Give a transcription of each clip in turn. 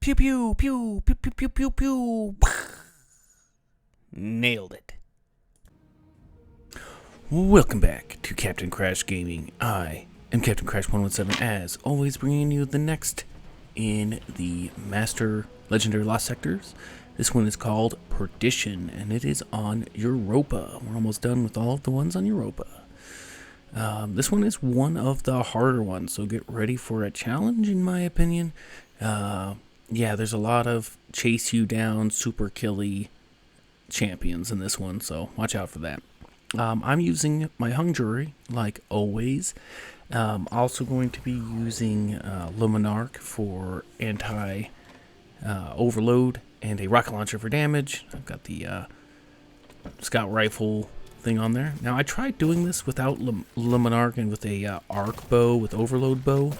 Pew pew pew pew pew pew pew pew. Nailed it. Welcome back to Captain Crash Gaming. I am Captain Crash 117, as always, bringing you the next in the Master Legendary Lost Sectors. This one is called Perdition, and it is on Euopa. We're almost done with all of the ones on Euopa. This one is one of the harder ones, so get ready for a challenge, in my opinion. Yeah, there's a lot of chase you down, super killy champions in this one, so watch out for that. I'm using my hung jury, like always. Also going to be using Luminarch for anti-overload and a rocket launcher for damage. I've got the scout rifle thing on there. Now, I tried doing this without Luminarch and with a arc bow, with overload bow.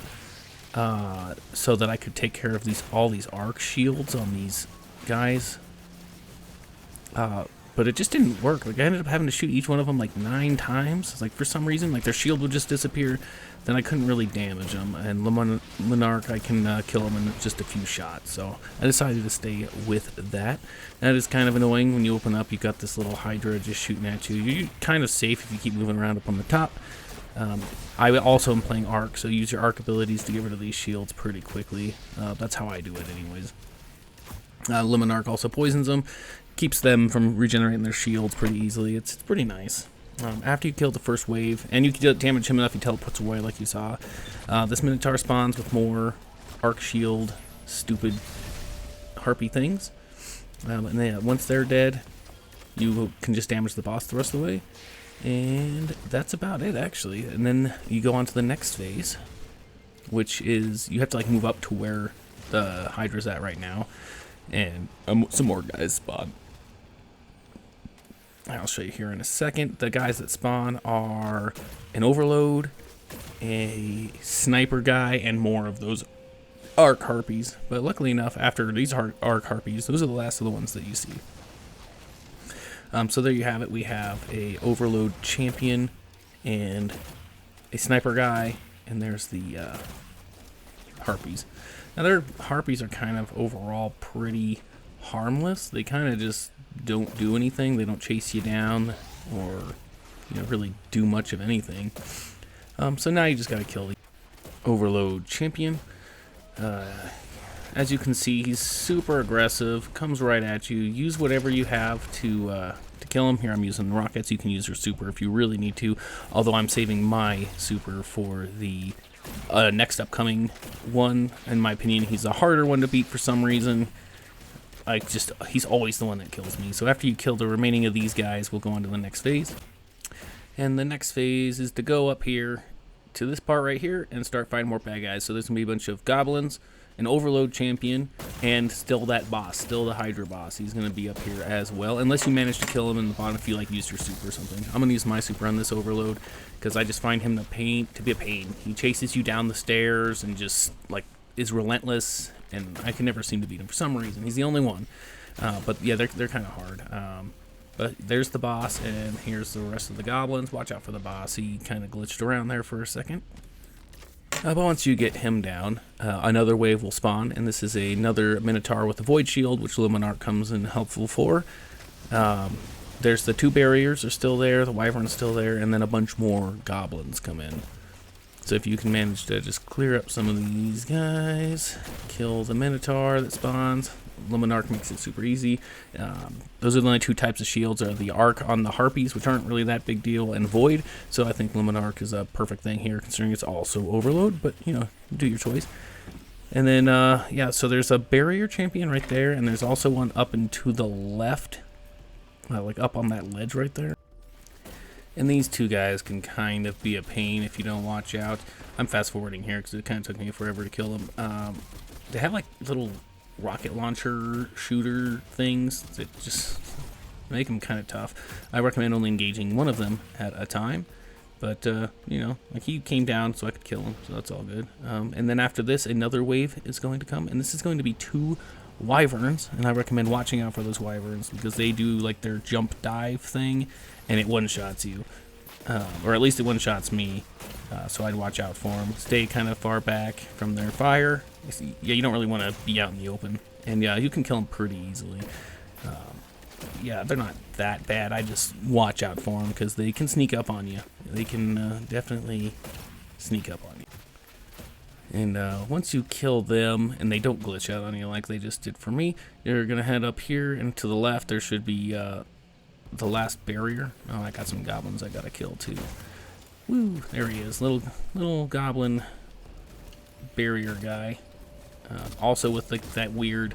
So that I could take care of all these arc shields on these guys. But it just didn't work. Like, I ended up having to shoot each one of them like 9 times. Like, for some reason, like, their shield would just disappear. Then I couldn't really damage them. And Luminarch, I can kill them in just a few shots. So I decided to stay with that. That is kind of annoying. When you open up, you got this little Hydra just shooting at you. You're kind of safe if you keep moving around up on the top. I also am playing arc, so use your arc abilities to get rid of these shields pretty quickly. That's how I do it anyways. Luminarch also poisons them, keeps them from regenerating their shields pretty easily. It's pretty nice. After you kill the first wave, and you can damage him enough, he teleports away like you saw. This Minotaur spawns with more arc shield, stupid harpy things. And then once they're dead, you can just damage the boss the rest of the way. And that's about it, actually. And then you go on to the next phase, which is you have to like move up to where the Hydra's at right now, and some more guys spawn. I'll show you here in a second. The guys that spawn are an overload, a sniper guy, and more of those arc harpies. But luckily enough, after these arc harpies, those are the last of the ones that you see. So there you have it. We have a overload champion and a sniper guy, and there's the harpies. Now their harpies are kind of overall pretty harmless. They kind of just don't do anything. They don't chase you down or really do much of anything. So now you just gotta kill the overload champion. As you can see, he's super aggressive, comes right at you. Use whatever you have to kill him. Here I'm using rockets. You can use your super if you really need to, although I'm saving my super for the next upcoming one. In my opinion, he's a harder one to beat for some reason. He's always the one that kills me. So after you kill the remaining of these guys, we'll go on to the next phase. And the next phase is to go up here to this part right here and start fighting more bad guys. So there's going to be a bunch of goblins, an overload champion, and still that boss, still the Hydra boss. He's going to be up here as well, unless you manage to kill him in the bottom if you use your super or something. I'm going to use my super on this overload because I just find him to be a pain. He chases you down the stairs and just like is relentless, and I can never seem to beat him for some reason. He's the only one. But yeah, they're kind of hard. But there's the boss, and here's the rest of the goblins. Watch out for the boss. He kind of glitched around there for a second. But once you get him down, another wave will spawn, and this is another Minotaur with a Void Shield, which Luminarch comes in helpful for. There's the 2 barriers are still there, the Wyvern's still there, and then a bunch more goblins come in. So if you can manage to just clear up some of these guys, kill the Minotaur that spawns, Luminarch makes it super easy. Those are the only 2 types of shields, are the arc on the harpies, which aren't really that big deal, and void. So I think Luminarch is a perfect thing here, considering it's also overload, but do your choice. And then yeah, so there's a barrier champion right there, and there's also one up and to the left, like up on that ledge right there. And these 2 guys can kind of be a pain if you don't watch out. I'm fast forwarding here because it kind of took me forever to kill them. They have like little rocket launcher shooter things that just make them kind of tough. I recommend only engaging one of them at a time, but like he came down so I could kill him, so that's all good. And then after this, another wave is going to come, and this is going to be 2 wyverns, and I recommend watching out for those wyverns because they do like their jump dive thing, and it one-shots you. or at least it one-shots me. So I'd watch out for them. Stay kind of far back from their fire. Yeah, you don't really want to be out in the open. And yeah, you can kill them pretty easily. Yeah, they're not that bad. I just watch out for them because they can sneak up on you. They can definitely sneak up on you. And once you kill them and they don't glitch out on you like they just did for me, you're going to head up here and to the left there should be the last barrier. Oh, I got some goblins I got to kill too. Woo, there he is. Little goblin barrier guy. Also with that weird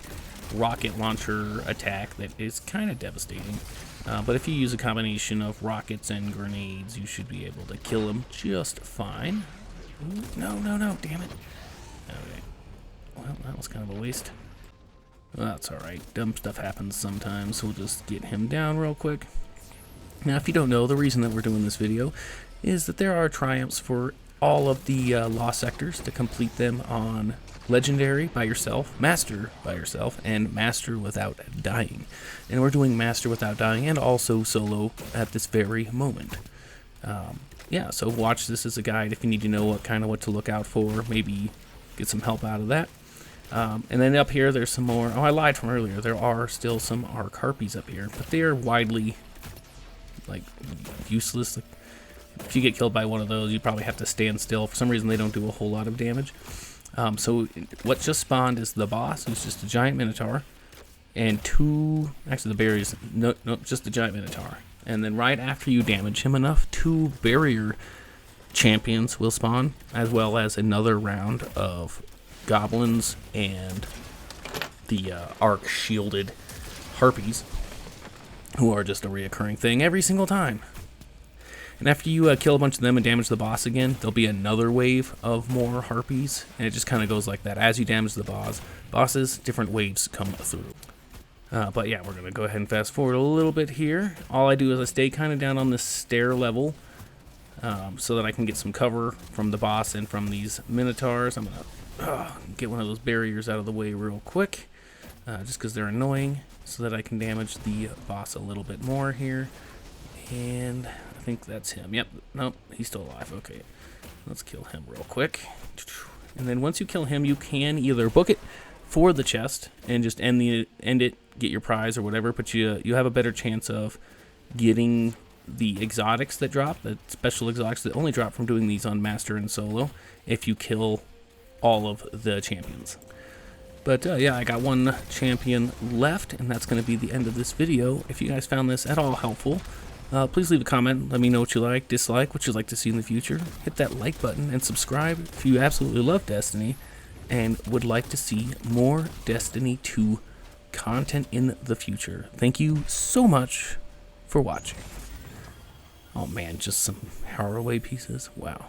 rocket launcher attack that is kind of devastating. But if you use a combination of rockets and grenades, you should be able to kill him just fine. Ooh, no, damn it. Okay. Well, that was kind of a waste. Well, that's alright. Dumb stuff happens sometimes. We'll just get him down real quick. Now, if you don't know, the reason that we're doing this video is that there are triumphs for all of the lost sectors to complete them on Legendary by yourself, Master by yourself, and Master without dying. And we're doing Master without dying and also solo at this very moment. Yeah, so watch this as a guide if you need to know what to look out for, maybe get some help out of that. And then up here there's some more. Oh, I lied from earlier. There are still some Arc Harpies up here, but they are widely useless. If you get killed by one of those, you probably have to stand still. For some reason, they don't do a whole lot of damage. So what just spawned is the boss, who's just a giant minotaur, and actually the berries, no, just the giant minotaur. And then right after you damage him enough, 2 barrier champions will spawn, as well as another round of goblins and the arc shielded harpies, who are just a reoccurring thing every single time. And after you kill a bunch of them and damage the boss again, there'll be another wave of more harpies, and it just kind of goes like that. As you damage the bosses, different waves come through. But yeah, we're going to go ahead and fast forward a little bit here. All I do is I stay kind of down on this stair level so that I can get some cover from the boss and from these minotaurs. I'm going to get one of those barriers out of the way real quick, just because they're annoying, so that I can damage the boss a little bit more here. And I think that's him. Yep. Nope. He's still alive. Okay. Let's kill him real quick. And then once you kill him, you can either book it for the chest and just end it, get your prize or whatever, but you have a better chance of getting the exotics that drop, the special exotics that only drop from doing these on Master and Solo, if you kill all of the champions. But yeah, I got one champion left, and that's going to be the end of this video. If you guys found this at all helpful, please leave a comment. Let me know what you like, dislike, what you'd like to see in the future. Hit that like button and subscribe if you absolutely love Destiny and would like to see more Destiny 2 content in the future. Thank you so much for watching. Oh man, just some Haraway pieces. Wow.